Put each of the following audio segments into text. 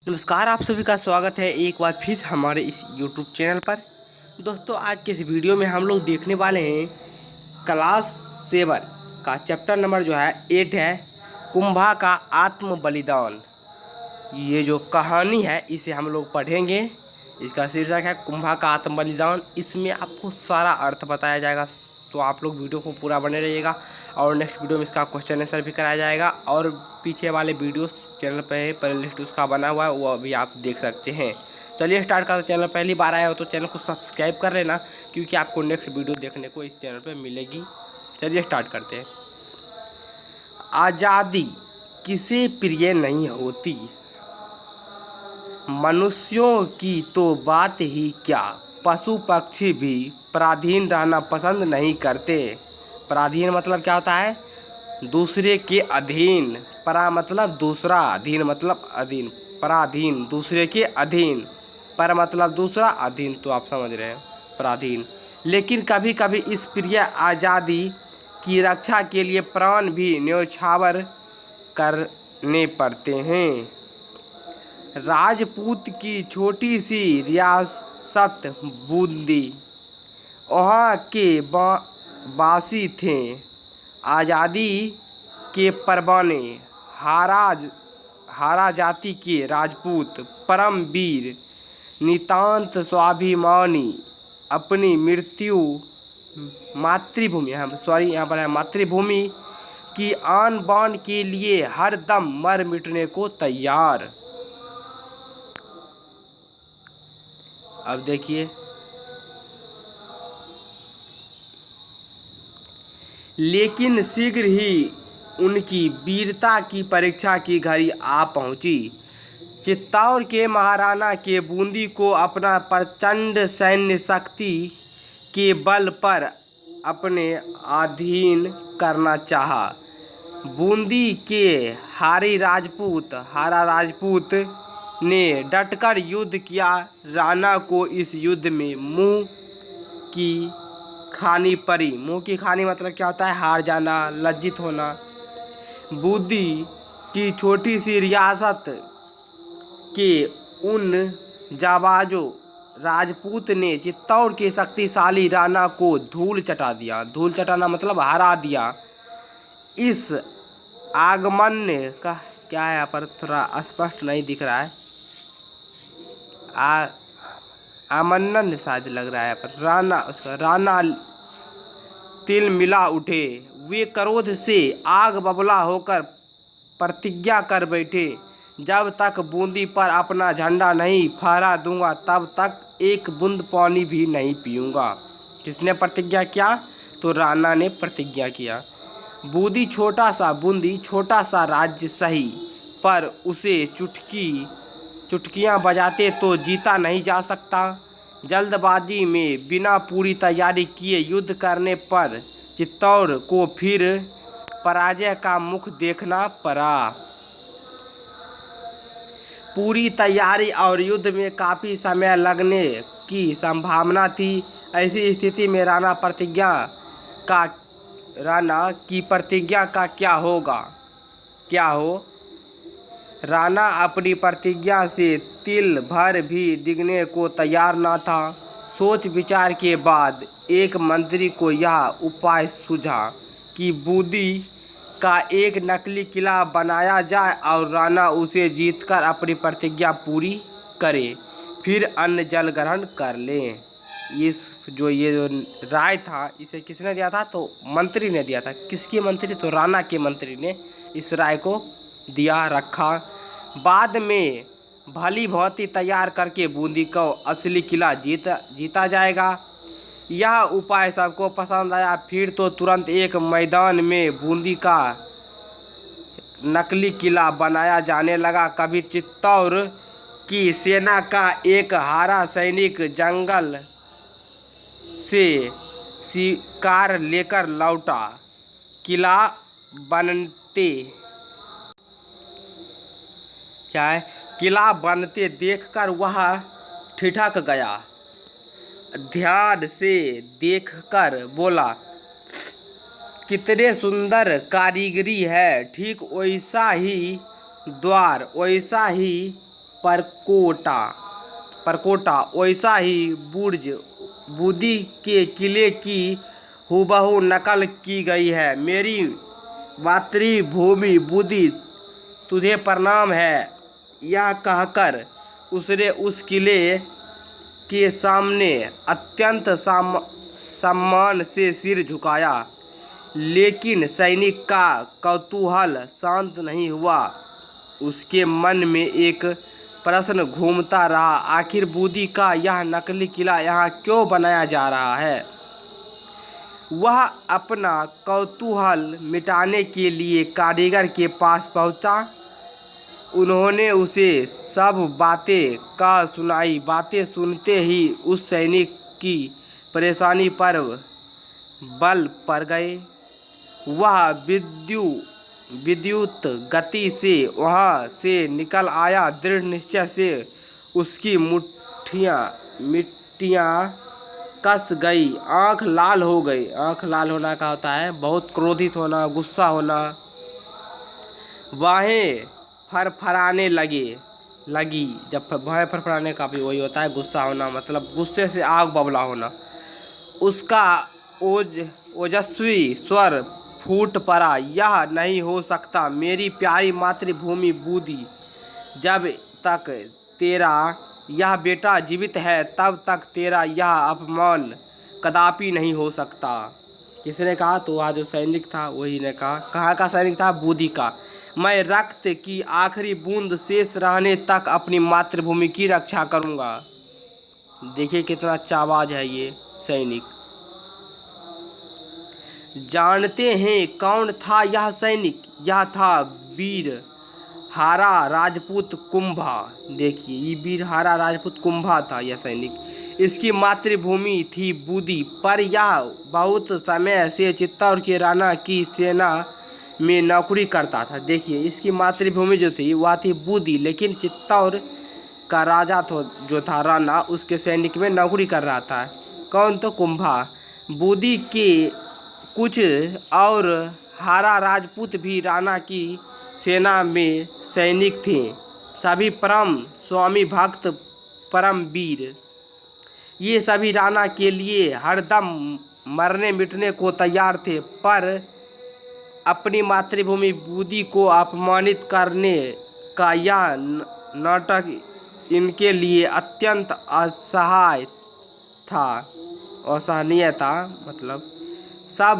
नमस्कार, आप सभी का स्वागत है एक बार फिर हमारे इस YouTube चैनल पर। दोस्तों, आज के इस वीडियो में हम लोग देखने वाले हैं क्लास 7 का चैप्टर नंबर जो है 8 है, कुंभा का आत्म बलिदान। ये जो कहानी है इसे हम लोग पढ़ेंगे। इसका शीर्षक है कुंभा का आत्म बलिदान। इसमें आपको सारा अर्थ बताया जाएगा, तो आप लोग वीडियो को पूरा बने रहिएगा। और नेक्स्ट वीडियो में इसका क्वेश्चन आंसर भी कराया जाएगा, और पीछे वाले वीडियोस चैनल पे प्लेलिस्ट उसका बना हुआ है, वो भी आप देख सकते हैं। चलिए स्टार्ट करते। चैनल पहली बार आए हो तो चैनल को सब्सक्राइब कर लेना, क्योंकि आपको नेक्स्ट वीडियो देखने को इस चैनल पर मिलेगी। चलिए स्टार्ट करते हैं। आज़ादी किसे प्रिय नहीं होती, मनुष्यों की तो बात ही क्या, पशु पक्षी भी पराधीन रहना पसंद नहीं करते। पराधीन मतलब क्या होता है? दूसरे के अधीन। परा मतलब दूसरा, अधीन मतलब अधीन। पराधीन दूसरे के अधीन, पर मतलब दूसरा, अधीन तो आप समझ रहे हैं, पराधीन। लेकिन कभी कभी इस प्रिय आज़ादी की रक्षा के लिए प्राण भी न्यौछावर करने पड़ते हैं। राजपूत की छोटी सी रियासत बूंदी, वहाँ के बासी थे आज़ादी के परवाने। हारा जाति के राजपूत परम वीर नितांत स्वाभिमानी अपनी मृत्यु मातृभूमि यहाँ पर है मातृभूमि की आन बान के लिए हर दम मर मिटने को तैयार। अब देखिए, लेकिन शीघ्र ही उनकी वीरता की परीक्षा की घड़ी आ पहुंची। चित्तौड़ के महाराणा के बूंदी को अपना प्रचंड सैन्य शक्ति के बल पर अपने अधीन करना चाहा। बूंदी के हारा राजपूत ने डटकर युद्ध किया। राणा को इस युद्ध में मुंह की खानी पड़ी। मुंह की खानी मतलब क्या होता है? हार जाना, लज्जित होना। बूंदी की छोटी सी रियासत के उन जाबाजों राजपूत ने चित्तौड़ के शक्तिशाली राणा को धूल चटा दिया। धूल चटाना मतलब हरा दिया। इस आगमन का क्या है, यहाँ पर थोड़ा स्पष्ट नहीं दिख रहा है। आमन्नन शायद लग रहा है यहाँ पर। राणा तिल मिला उठे। वे क्रोध से आग बबूला होकर प्रतिज्ञा कर बैठे, जब तक बूंदी पर अपना झंडा नहीं फहरा दूंगा तब तक एक बूंद पानी भी नहीं पीऊंगा। किसने प्रतिज्ञा किया? तो राणा ने प्रतिज्ञा किया। बूंदी छोटा सा राज्य सही, पर उसे चुटकियां बजाते तो जीता नहीं जा सकता। जल्दबाजी में बिना पूरी तैयारी किए युद्ध करने पर चित्तौड़ को फिर पराजय का मुख देखना पड़ा। पूरी तैयारी और युद्ध में काफ़ी समय लगने की संभावना थी। ऐसी स्थिति में राणा की प्रतिज्ञा का क्या हो। राणा अपनी प्रतिज्ञा से तिल भर भी डिगने को तैयार न था। सोच विचार के बाद एक मंत्री को यह उपाय सूझा कि बूंदी का एक नकली किला बनाया जाए और राणा उसे जीतकर अपनी प्रतिज्ञा पूरी करे, फिर अन्न जल ग्रहण कर ले। ये जो राय था, इसे किसने दिया था? तो मंत्री ने दिया था। किसके मंत्री? तो राणा के मंत्री ने इस राय को दिया रखा। बाद में भली भांति तैयार करके बूंदी को असली किला जीता जाएगा। यह उपाय सबको पसंद आया। फिर तो तुरंत एक मैदान में बूंदी का नकली किला बनाया जाने लगा। कभी चित्तौड़ की सेना का एक हारा सैनिक जंगल से शिकार लेकर लौटा। किला बनते देखकर वह ठिठक गया। ध्यान से देखकर बोला, कितने सुंदर कारीगरी है। ठीक वैसा ही द्वार, वैसा ही परकोटा परकोटा वैसा ही बुर्ज बूदी के किले की हूबहू नकल की गई है। मेरी मातृभूमि बूदी तुझे प्रणाम है, यह कहकर उसने उस किले के सामने अत्यंत सम्मान से सिर झुकाया। लेकिन सैनिक का कौतूहल शांत नहीं हुआ। उसके मन में एक प्रश्न घूमता रहा, आखिर बूदी का यह नकली किला यहाँ क्यों बनाया जा रहा है। वह अपना कौतूहल मिटाने के लिए कारीगर के पास पहुंचा। उन्होंने उसे सब बातें कह सुनाई। बातें सुनते ही उस सैनिक की परेशानी पर बल पड़ गए। वह विद्युत गति से वहाँ से निकल आया। दृढ़ निश्चय से उसकी मिट्टियाँ कस गई, आँख लाल हो गई। आँख लाल होना का होता है बहुत क्रोधित होना, गुस्सा होना। बाहें फरफराने लगी। जब बाहें फरफराने का भी वही होता है गुस्सा होना, मतलब गुस्से से आग बबला होना। उसका ओजस्वी स्वर फूट पड़ा, यह नहीं हो सकता मेरी प्यारी मातृभूमि बूदी। जब तक तेरा यह बेटा जीवित है तब तक तेरा यह अपमान कदापि नहीं हो सकता। किसने कहा? तो वह जो सैनिक था वही ने कहा। कहाँ का सैनिक था? बूदी का। मैं रक्त की आखिरी बूंद शेष रहने तक अपनी मातृभूमि की रक्षा करूँगा। देखिए कितना चाबाज है ये सैनिक। जानते हैं कौन था यह सैनिक? यह था वीर हारा राजपूत कुंभा। देखिए ये वीर हारा राजपूत कुंभा था यह सैनिक। इसकी मातृभूमि थी बूदी, पर यह बहुत समय से चित्तौड़ के राणा की सेना में नौकरी करता था। देखिए इसकी मातृभूमि जो थी वह थी बूदी, लेकिन चित्तौड़ का राजा जो था राणा, उसके सैनिक में नौकरी कर रहा था। कौन? तो कुंभा। बूदी के कुछ और हारा राजपूत भी राणा की सेना में सैनिक थे। सभी परम स्वामी भक्त, परम वीर। ये सभी राणा के लिए हरदम मरने मिटने को तैयार थे, पर अपनी मातृभूमि बूदी को अपमानित करने का यह नाटक इनके लिए अत्यंत असहनीय था। मतलब सब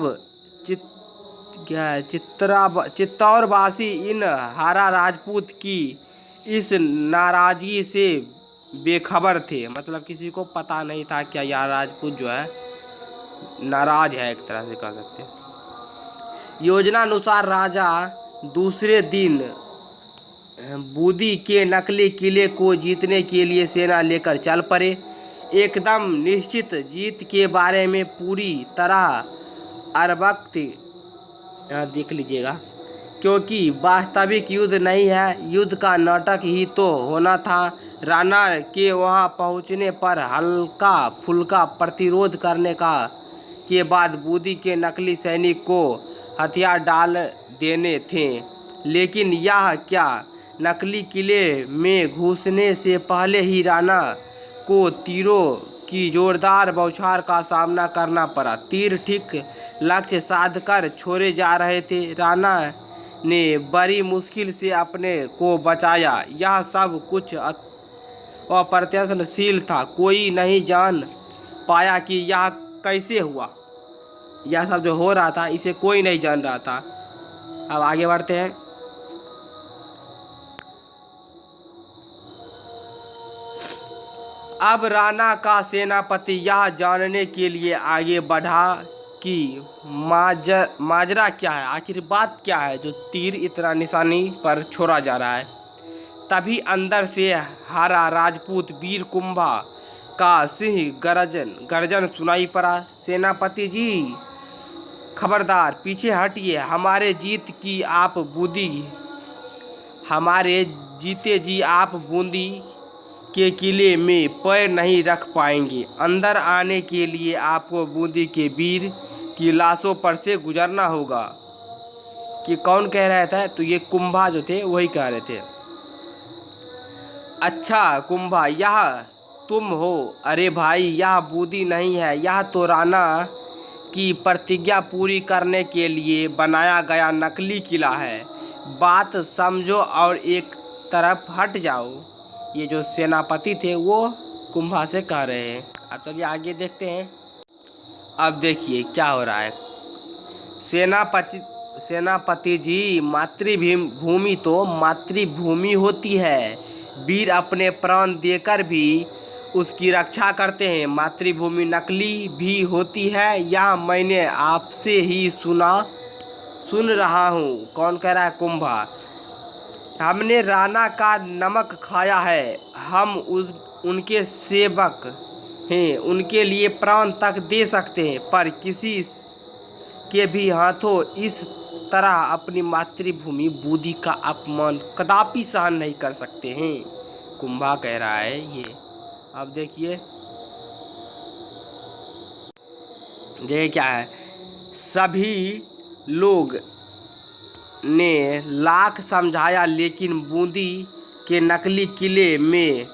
चित्तौड़वासी इन हारा राजपूत की इस नाराज़गी से बेखबर थे। मतलब किसी को पता नहीं था क्या यह राजपूत जो है नाराज है, एक तरह से कह सकते हैं। योजना अनुसार राजा दूसरे दिन बूदी के नकली किले को जीतने के लिए सेना लेकर चल पड़े। एकदम निश्चित जीत के बारे में पूरी तरह अवगत, देख लीजिएगा, क्योंकि वास्तविक युद्ध नहीं है, युद्ध का नाटक ही तो होना था। राणा के वहां पहुंचने पर हल्का फुल्का प्रतिरोध करने के बाद बूदी के नकली सैनिक को हथियार डाल देने थे। लेकिन यह क्या, नकली किले में घुसने से पहले ही राणा को तीरों की जोरदार बौछार का सामना करना पड़ा। तीर ठीक लक्ष्य साधकर छोड़े जा रहे थे। राणा ने बड़ी मुश्किल से अपने को बचाया। यह सब कुछ अप्रत्याशित था। कोई नहीं जान पाया कि यह कैसे हुआ। यह सब जो हो रहा था इसे कोई नहीं जान रहा था। अब आगे बढ़ते हैं। अब राणा का सेनापति यह जानने के लिए आगे बढ़ा कि माजरा क्या है, आखिर बात क्या है जो तीर इतना निशानी पर छोड़ा जा रहा है। तभी अंदर से हारा राजपूत वीर कुंभा का सिंह गर्जन सुनाई पड़ा। सेनापति जी खबरदार, पीछे हटिए। हमारे जीते जी आप बूंदी के किले में पैर नहीं रख पाएंगे। अंदर आने के लिए आपको बूंदी के वीर की लाशों पर से गुजरना होगा। कि कौन कह रहा था? तो ये कुंभा जो थे वही कह रहे थे। अच्छा कुंभा, यह तुम हो? अरे भाई, यह बूंदी नहीं है, यह तो राणा की प्रतिज्ञा पूरी करने के लिए बनाया गया नकली किला है। बात समझो और एक तरफ हट जाओ। ये जो सेनापति थे वो कुंभा से कह रहे हैं। अब चलिए आगे देखते हैं। अब देखिए क्या हो रहा है। सेनापति सेनापति जी, मातृभूमि तो मातृभूमि होती है। वीर अपने प्राण देकर भी उसकी रक्षा करते हैं। मातृभूमि नकली भी होती है, यह मैंने आपसे ही सुन रहा हूँ। कौन कह रहा है? कुंभा। हमने राणा का नमक खाया है, हम उनके सेवक हैं, उनके लिए प्राण तक दे सकते हैं, पर किसी के भी हाथों इस तरह अपनी मातृभूमि बूंदी का अपमान कदापि सहन नहीं कर सकते हैं। कुंभा कह रहा है ये। अब देखिए क्या है। सभी लोग ने लाख समझाया, लेकिन बूंदी के नकली किले में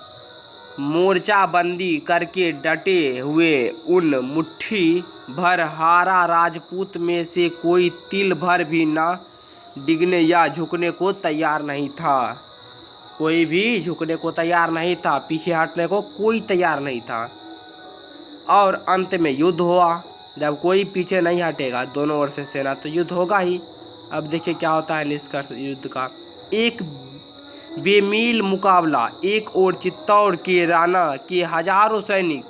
मोर्चाबंदी करके डटे हुए उन मुट्ठी भर हारा राजपूत में से कोई तिल भर भी ना डिगने या झुकने को तैयार नहीं था। कोई भी झुकने को तैयार नहीं था, पीछे हटने को कोई तैयार नहीं था। और अंत में युद्ध हुआ। जब कोई पीछे नहीं हटेगा दोनों ओर से सेना, तो युद्ध होगा ही। अब देखिए क्या होता है निष्कर्ष युद्ध का। एक बेमील मुकाबला। एक ओर चित्तौड़ के राणा के हजारों सैनिक,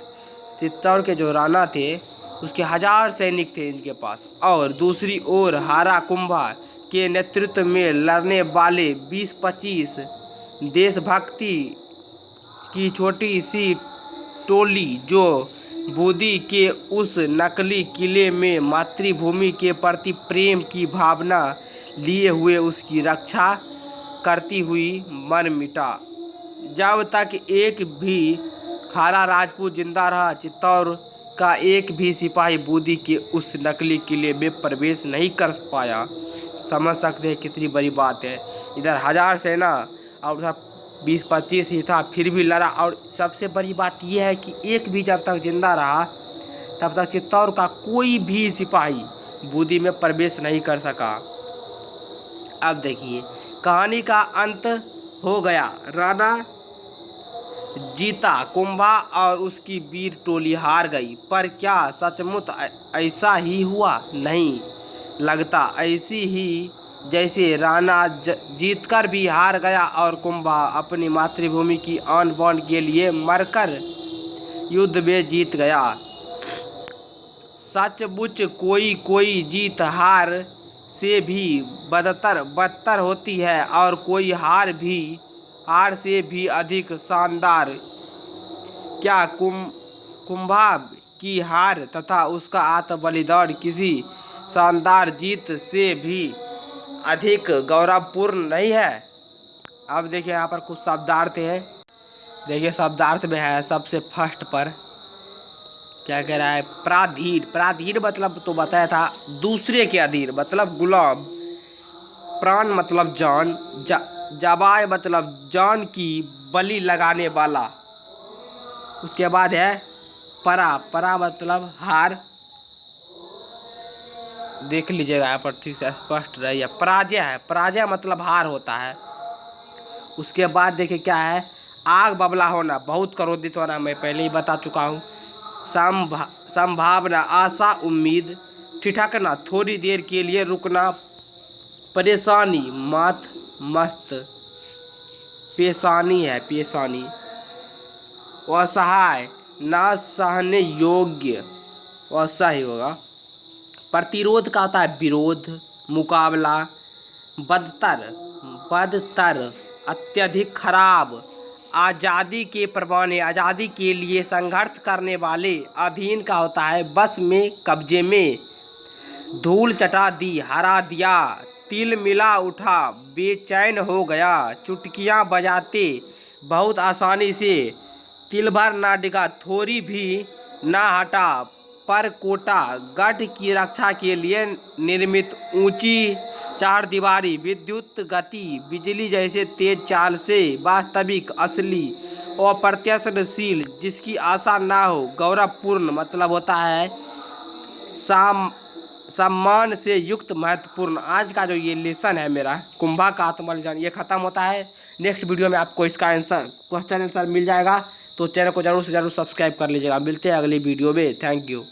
चित्तौड़ के जो राणा थे उसके 1000 सैनिक थे इनके पास, और दूसरी ओर हारा कुंभा के नेतृत्व में लड़ने वाले 20-25 देशभक्ति की छोटी सी टोली, जो बूंदी के उस नकली किले में मातृभूमि के प्रति प्रेम की भावना लिए हुए उसकी रक्षा करती हुई मर मिटा। जब तक एक भी हारा राजपूत जिंदा रहा, चित्तौड़ का एक भी सिपाही बूंदी के उस नकली किले में प्रवेश नहीं कर पाया। समझ सकते हैं कितनी बड़ी बात है। इधर 1000 सेना और उधर 20-25 ही था, फिर भी लड़ा। और सबसे बड़ी बात यह है कि एक भी जब तक जिंदा रहा तब तक चित्तौड़ का कोई भी सिपाही बूंदी में प्रवेश नहीं कर सका। अब देखिए कहानी का अंत हो गया। राणा जीता, कुंभा और उसकी वीर टोली हार गई। पर क्या सचमुच ऐसा ही हुआ? नहीं, लगता ऐसी ही जैसे राणा जीतकर भी हार गया और कुंभा अपनी मातृभूमि की आन बान के लिए मरकर युद्ध में जीत गया। सचमुच कोई जीत हार से भी बदतर होती है, और कोई हार से भी अधिक शानदार। क्या कुंभा की हार तथा उसका आत्म बलिदान किसी शानदार जीत से भी अधिक गौरवपूर्ण नहीं है? अब देखिए यहाँ पर कुछ शब्दार्थ हैं। देखिए शब्दार्थ में है सबसे फर्स्ट पर क्या कह रहा है? पराधीन। पराधीन मतलब तो बताया था दूसरे के अधीन, मतलब गुलाम। प्राण मतलब जान। जबाय मतलब जान की बलि लगाने वाला। उसके बाद है परा मतलब हार। देख लीजिएगा यहाँ पर ठीक से स्पष्ट रही है। पराजय है, पराजय मतलब हार होता है। उसके बाद देखिए क्या है? आग बबला होना, बहुत क्रोधित होना, मैं पहले ही बता चुका हूँ। संभावना, आशा, उम्मीद। ठिठकना, थोड़ी देर के लिए रुकना। परेशानी, मस्त पेशानी है, पेशानी। असहाय, ना सहने योग्य, असह्य होगा। प्रतिरोध का होता है विरोध, मुकाबला। बदतर, अत्यधिक खराब। आज़ादी के परवाने, आज़ादी के लिए संघर्ष करने वाले। अधीन का होता है बस में, कब्जे में। धूल चटा दी, हरा दिया। तिल मिला उठा, बेचैन हो गया। चुटकियां बजाते बहुत आसानी से, तिल भर ना डिगा, थोड़ी भी ना हटा। पर कोटा, गढ़ की रक्षा के लिए निर्मित ऊंची चार दीवारी, विद्युत गति, बिजली जैसे तेज चाल से, वास्तविक, असली, अप्रत्याशनशील, जिसकी आशा ना हो, गौरवपूर्ण मतलब होता है साम सम्मान से युक्त, महत्वपूर्ण। आज का जो ये लेसन है मेरा कुंभा का आत्मज्ञान ये खत्म होता है। नेक्स्ट वीडियो में आपको इसका आंसर क्वेश्चन आंसर मिल जाएगा, तो चैनल को जरूर से जरूर सब्सक्राइब कर लीजिएगा। मिलते हैं अगली वीडियो में। Thank you.